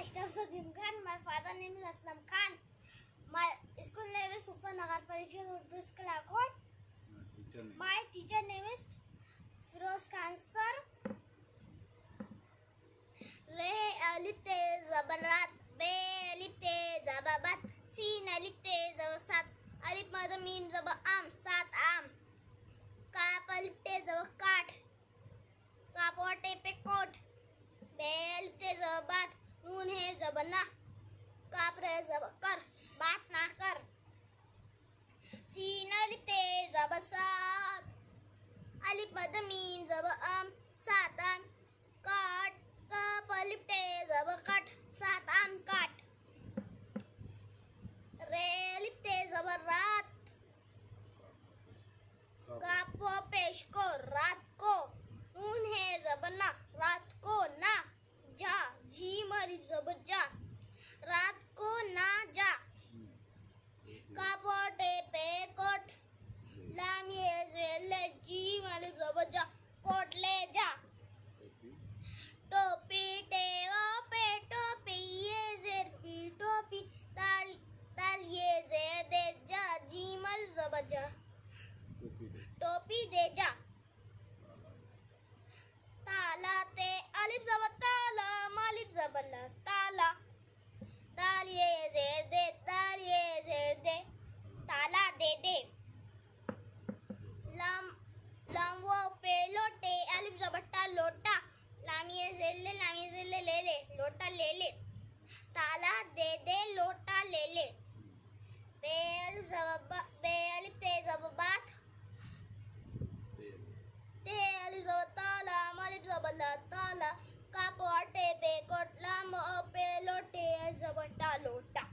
Sadim Khan. My father name is Aslam Khan. My school name is Super Nagar Parishad Urdu School Akot. My teacher name is Firoz Khan sir. Re alif te zabarat, be alif te zababat, sin alif te zabasat, alif mother mim zaba sat am, kaf alif te zabakat, kapote pe kot, be alif te zababat, नून है जबना, काप रहे जबकर, बात ना कर, scene अलिफ ते जबसात, अलिफ मद meme जब सात आम, काट काप अलिफ ते जबकट, सात आम काट, रे अलिफ ते जबरात, कापो पेश को रात को, नून है जबना रात को ना, जा जी मरीब जबर जा, रात को ना जा, कापोटे पे कोट, लाम ये ले जी मरीब जबर जा, कोट ले जा, टोपी टेवा पे टोपी ये जेर पी टोपी, ताल ताल ये जेर दे जा जी मल जबर जा, टोपी दे जा, ताला ते अलिफ जबर ताला, मालिफ जबर ताला, ताल ये जेर दे, ताल ये जेर दे, ताला दे दे, लाम लाम वो पे लोटे, अलिफ जबर ता लोटा, लाम ये जेर ले ले ले, लोटा ले ले, ताला दे दे लोटा ले ले, बे अलिफ जबर बे अलिफ ते जबर बात, ते अलिफ जबर ताला, मालिफ जबर ताला, कापोटे पे कोट, लाम पे लोटे जबर ता लोटा।